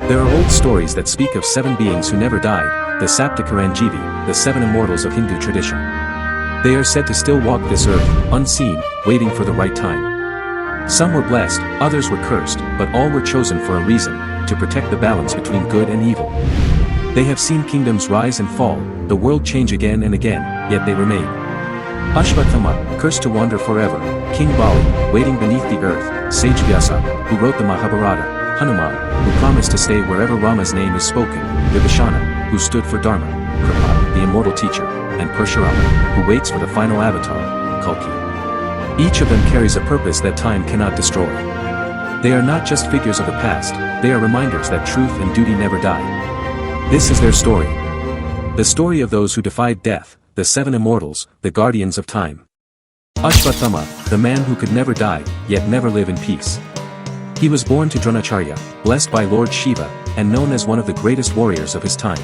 There are old stories that speak of 7 beings who never died, the Sapta Chiranjivi, the 7 immortals of Hindu tradition. They are said to still walk this earth, unseen, waiting for the right time. Some were blessed, others were cursed, but all were chosen for a reason, to protect the balance between good and evil. They have seen kingdoms rise and fall, the world change again and again, yet they remain. Ashwatthama, cursed to wander forever, King Bali, waiting beneath the earth, sage Vyasa, who wrote the Mahabharata, Hanuman, who promised to stay wherever Rama's name is spoken, Vibhishana, who stood for Dharma, Kripa, the immortal teacher, and Parashurama, who waits for the final avatar, Kalki. Each of them carries a purpose that time cannot destroy. They are not just figures of the past, they are reminders that truth and duty never die. This is their story. The story of those who defied death, the 7 immortals, the guardians of time. Ashwatthama, the man who could never die, yet never live in peace. He was born to Dronacharya, blessed by Lord Shiva, and known as one of the greatest warriors of his time.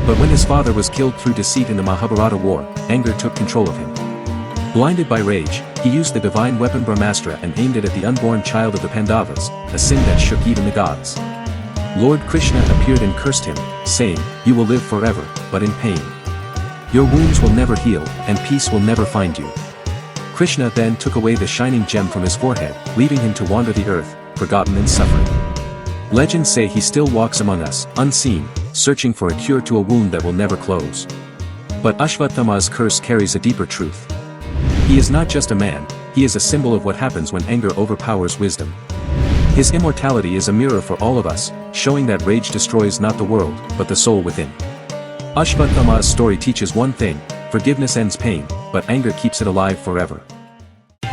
But when his father was killed through deceit in the Mahabharata war, anger took control of him. Blinded by rage, he used the divine weapon Brahmastra and aimed it at the unborn child of the Pandavas, a sin that shook even the gods. Lord Krishna appeared and cursed him, saying, "You will live forever, but in pain. Your wounds will never heal, and peace will never find you." Krishna then took away the shining gem from his forehead, leaving him to wander the earth, forgotten and suffering. Legends say he still walks among us, unseen, searching for a cure to a wound that will never close. But Ashwatthama's curse carries a deeper truth. He is not just a man, he is a symbol of what happens when anger overpowers wisdom. His immortality is a mirror for all of us, showing that rage destroys not the world, but the soul within. Ashwatthama's story teaches one thing: forgiveness ends pain, but anger keeps it alive forever.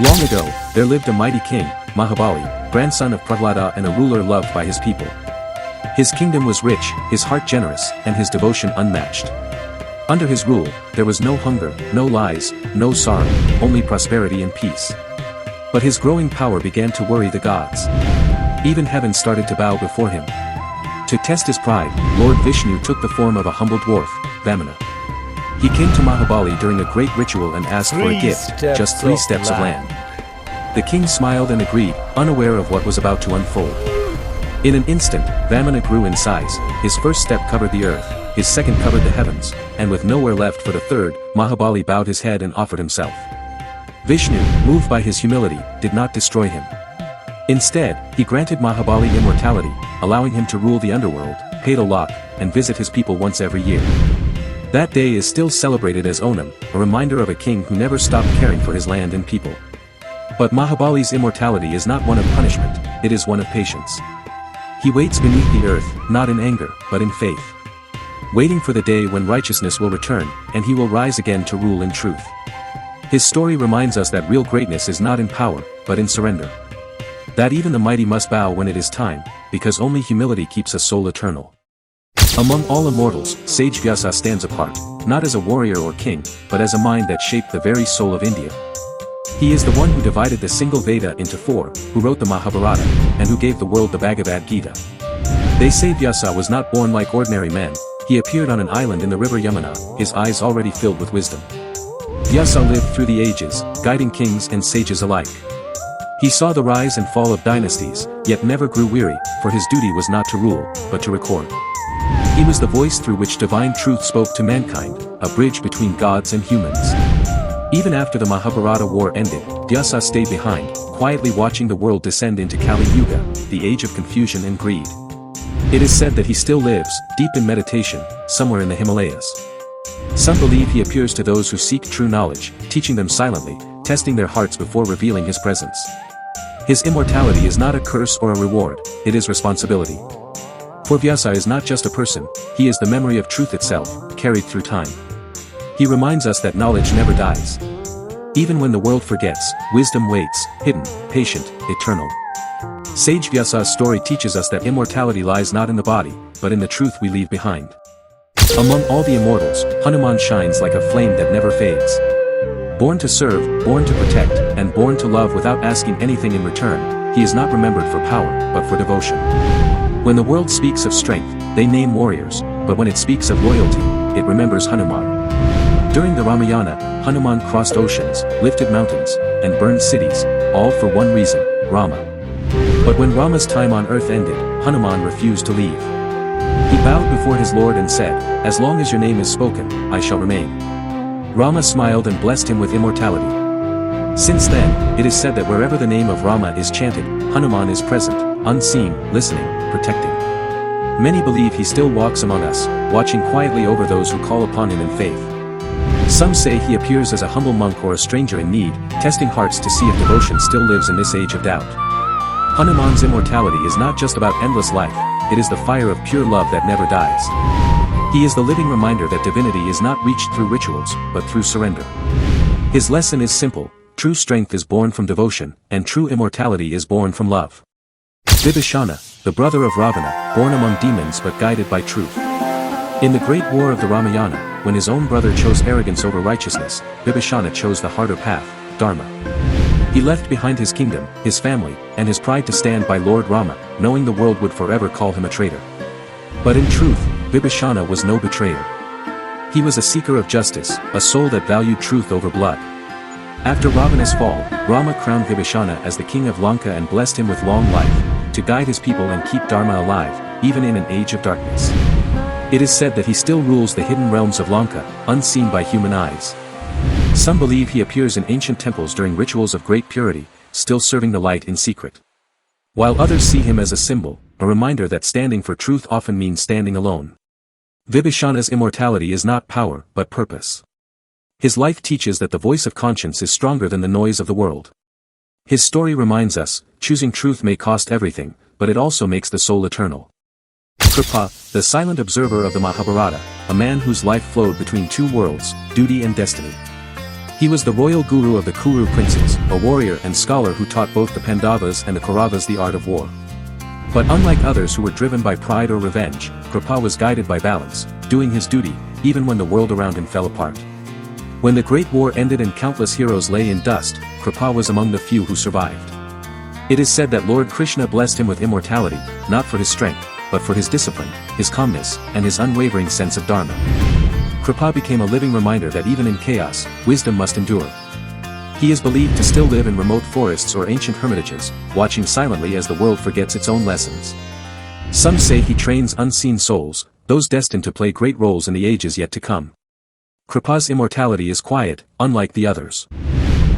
Long ago, there lived a mighty king, Mahabali, grandson of Prahlada and a ruler loved by his people. His kingdom was rich, his heart generous, and his devotion unmatched. Under his rule, there was no hunger, no lies, no sorrow, only prosperity and peace. But his growing power began to worry the gods. Even heaven started to bow before him. To test his pride, Lord Vishnu took the form of a humble dwarf, Vamana. He came to Mahabali during a great ritual and asked for a gift, just 3 steps of land. The king smiled and agreed, unaware of what was about to unfold. In an instant, Vamana grew in size, his first step covered the earth, his second covered the heavens, and with nowhere left for the third, Mahabali bowed his head and offered himself. Vishnu, moved by his humility, did not destroy him. Instead, he granted Mahabali immortality, allowing him to rule the underworld, paid a lot, and visit his people once every year. That day is still celebrated as Onam, a reminder of a king who never stopped caring for his land and people. But Mahabali's immortality is not one of punishment, it is one of patience. He waits beneath the earth, not in anger, but in faith. Waiting for the day when righteousness will return, and he will rise again to rule in truth. His story reminds us that real greatness is not in power, but in surrender. That even the mighty must bow when it is time, because only humility keeps a soul eternal. Among all immortals, sage Vyasa stands apart, not as a warrior or king, but as a mind that shaped the very soul of India. He is the one who divided the single Veda into 4, who wrote the Mahabharata, and who gave the world the Bhagavad Gita. They say Vyasa was not born like ordinary men, he appeared on an island in the river Yamuna, his eyes already filled with wisdom. Vyasa lived through the ages, guiding kings and sages alike. He saw the rise and fall of dynasties, yet never grew weary, for his duty was not to rule, but to record. He was the voice through which divine truth spoke to mankind, a bridge between gods and humans. Even after the Mahabharata war ended, Vyasa stayed behind, quietly watching the world descend into Kali Yuga, the age of confusion and greed. It is said that he still lives, deep in meditation, somewhere in the Himalayas. Some believe he appears to those who seek true knowledge, teaching them silently, testing their hearts before revealing his presence. His immortality is not a curse or a reward, it is responsibility. For Vyasa is not just a person, he is the memory of truth itself, carried through time. He reminds us that knowledge never dies. Even when the world forgets, wisdom waits, hidden, patient, eternal. Sage Vyasa's story teaches us that immortality lies not in the body, but in the truth we leave behind. Among all the immortals, Hanuman shines like a flame that never fades. Born to serve, born to protect, and born to love without asking anything in return, he is not remembered for power, but for devotion. When the world speaks of strength, they name warriors, but when it speaks of loyalty, it remembers Hanuman. During the Ramayana, Hanuman crossed oceans, lifted mountains, and burned cities, all for one reason: Rama. But when Rama's time on earth ended, Hanuman refused to leave. He bowed before his lord and said, "As long as your name is spoken, I shall remain." Rama smiled and blessed him with immortality. Since then, it is said that wherever the name of Rama is chanted, Hanuman is present, unseen, listening, protecting. Many believe he still walks among us, watching quietly over those who call upon him in faith. Some say he appears as a humble monk or a stranger in need, testing hearts to see if devotion still lives in this age of doubt. Hanuman's immortality is not just about endless life, it is the fire of pure love that never dies. He is the living reminder that divinity is not reached through rituals, but through surrender. His lesson is simple: true strength is born from devotion, and true immortality is born from love. Vibhishana, the brother of Ravana, born among demons but guided by truth. In the great war of the Ramayana, when his own brother chose arrogance over righteousness, Vibhishana chose the harder path, Dharma. He left behind his kingdom, his family, and his pride to stand by Lord Rama, knowing the world would forever call him a traitor. But in truth, Vibhishana was no betrayer. He was a seeker of justice, a soul that valued truth over blood. After Ravana's fall, Rama crowned Vibhishana as the king of Lanka and blessed him with long life, to guide his people and keep Dharma alive, even in an age of darkness. It is said that he still rules the hidden realms of Lanka, unseen by human eyes. Some believe he appears in ancient temples during rituals of great purity, still serving the light in secret. While others see him as a symbol, a reminder that standing for truth often means standing alone. Vibhishana's immortality is not power, but purpose. His life teaches that the voice of conscience is stronger than the noise of the world. His story reminds us, choosing truth may cost everything, but it also makes the soul eternal. Kripa, the silent observer of the Mahabharata, a man whose life flowed between two worlds, duty and destiny. He was the royal guru of the Kuru princes, a warrior and scholar who taught both the Pandavas and the Kauravas the art of war. But unlike others who were driven by pride or revenge, Kripa was guided by balance, doing his duty, even when the world around him fell apart. When the Great War ended and countless heroes lay in dust, Kripa was among the few who survived. It is said that Lord Krishna blessed him with immortality, not for his strength, but for his discipline, his calmness, and his unwavering sense of Dharma. Kripa became a living reminder that even in chaos, wisdom must endure. He is believed to still live in remote forests or ancient hermitages, watching silently as the world forgets its own lessons. Some say he trains unseen souls, those destined to play great roles in the ages yet to come. Kripa's immortality is quiet, unlike the others.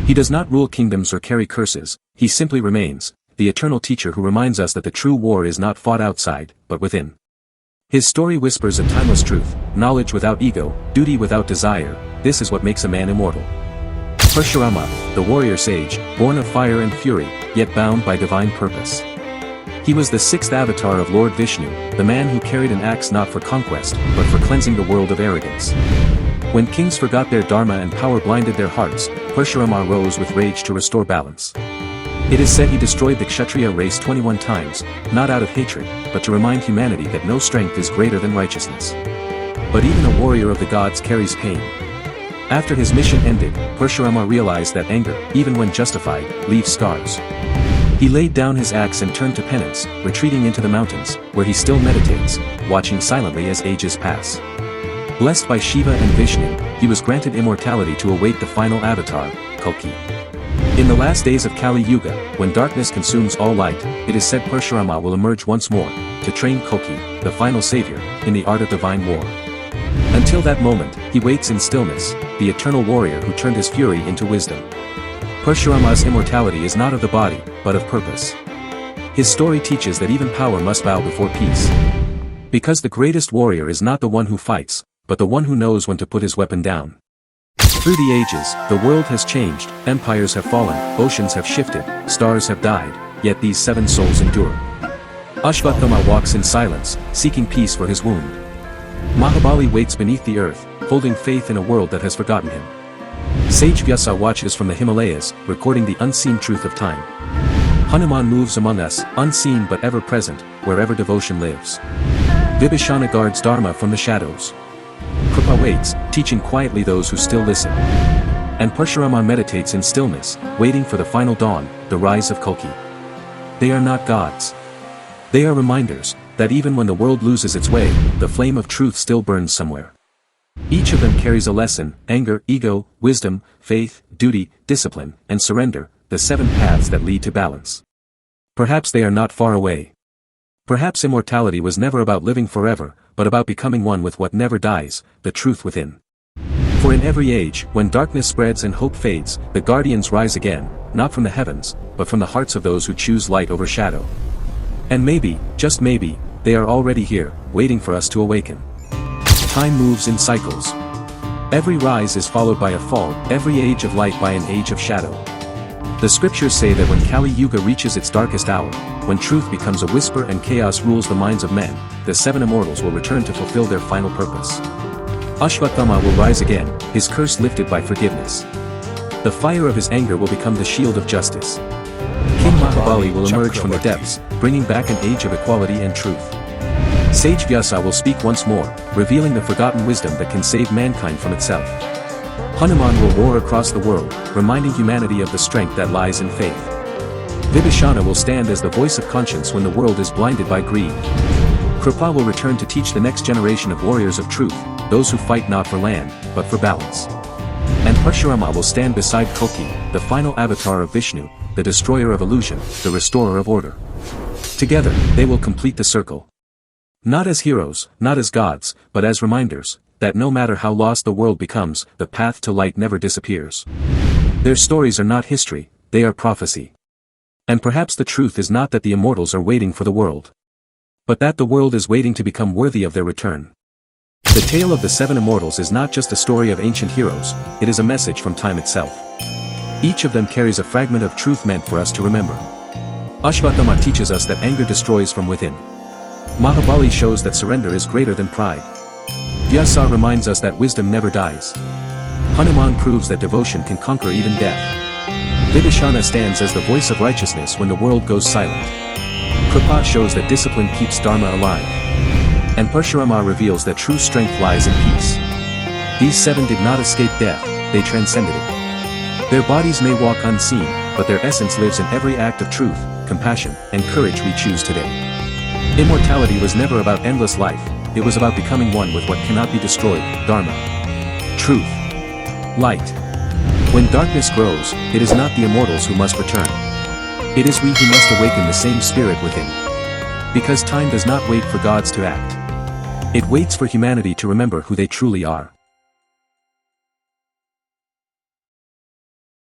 He does not rule kingdoms or carry curses, he simply remains, the eternal teacher who reminds us that the true war is not fought outside, but within. His story whispers a timeless truth: knowledge without ego, duty without desire, this is what makes a man immortal. Parashurama, the warrior sage, born of fire and fury, yet bound by divine purpose. He was the sixth avatar of Lord Vishnu, the man who carried an axe not for conquest, but for cleansing the world of arrogance. When kings forgot their dharma and power blinded their hearts, Parashurama rose with rage to restore balance. It is said he destroyed the Kshatriya race 21 times, not out of hatred, but to remind humanity that no strength is greater than righteousness. But even a warrior of the gods carries pain. After his mission ended, Parashurama realized that anger, even when justified, leaves scars. He laid down his axe and turned to penance, retreating into the mountains, where he still meditates, watching silently as ages pass. Blessed by Shiva and Vishnu, he was granted immortality to await the final avatar, Kalki. In the last days of Kali Yuga, when darkness consumes all light, it is said Parashurama will emerge once more, to train Kalki, the final savior, in the art of divine war. Until that moment, he waits in stillness, the eternal warrior who turned his fury into wisdom. Parashurama's immortality is not of the body, but of purpose. His story teaches that even power must bow before peace. Because the greatest warrior is not the one who fights, but the one who knows when to put his weapon down. Through the ages, the world has changed, empires have fallen, oceans have shifted, stars have died, yet these 7 souls endure. Ashwatthama walks in silence, seeking peace for his wound. Mahabali waits beneath the earth, holding faith in a world that has forgotten him. Sage Vyasa watches from the Himalayas, recording the unseen truth of time. Hanuman moves among us, unseen but ever present, wherever devotion lives. Vibhishana guards Dharma from the shadows. Kripa waits, teaching quietly those who still listen. And Parashurama meditates in stillness, waiting for the final dawn, the rise of Kalki. They are not gods. They are reminders, that even when the world loses its way, the flame of truth still burns somewhere. Each of them carries a lesson: anger, ego, wisdom, faith, duty, discipline, and surrender, the 7 paths that lead to balance. Perhaps they are not far away. Perhaps immortality was never about living forever, but about becoming one with what never dies, the truth within. For in every age, when darkness spreads and hope fades, the guardians rise again, not from the heavens, but from the hearts of those who choose light over shadow. And maybe, just maybe, they are already here, waiting for us to awaken. Time moves in cycles. Every rise is followed by a fall, every age of light by an age of shadow. The scriptures say that when Kali Yuga reaches its darkest hour, when truth becomes a whisper and chaos rules the minds of men, the seven immortals will return to fulfill their final purpose. Ashwatthama will rise again, his curse lifted by forgiveness. The fire of his anger will become the shield of justice. King Mahabali will emerge from the depths, bringing back an age of equality and truth. Sage Vyasa will speak once more, revealing the forgotten wisdom that can save mankind from itself. Hanuman will roar across the world, reminding humanity of the strength that lies in faith. Vibhishana will stand as the voice of conscience when the world is blinded by greed. Kripa will return to teach the next generation of warriors of truth, those who fight not for land, but for balance. And Parashurama will stand beside Kalki, the final avatar of Vishnu, the destroyer of illusion, the restorer of order. Together, they will complete the circle. Not as heroes, not as gods, but as reminders, that no matter how lost the world becomes, the path to light never disappears. Their stories are not history, they are prophecy. And perhaps the truth is not that the immortals are waiting for the world, but that the world is waiting to become worthy of their return. The tale of the seven immortals is not just a story of ancient heroes, it is a message from time itself. Each of them carries a fragment of truth meant for us to remember. Ashwatthama teaches us that anger destroys from within. Mahabali shows that surrender is greater than pride. Vyasa reminds us that wisdom never dies. Hanuman proves that devotion can conquer even death. Vibhishana stands as the voice of righteousness when the world goes silent. Kripa shows that discipline keeps Dharma alive. And Parashurama reveals that true strength lies in peace. These seven did not escape death, they transcended it. Their bodies may walk unseen, but their essence lives in every act of truth, compassion, and courage we choose today. Immortality was never about endless life, it was about becoming one with what cannot be destroyed, Dharma. Truth. Light. When darkness grows, it is not the immortals who must return. It is we who must awaken the same spirit within. Because time does not wait for gods to act. It waits for humanity to remember who they truly are.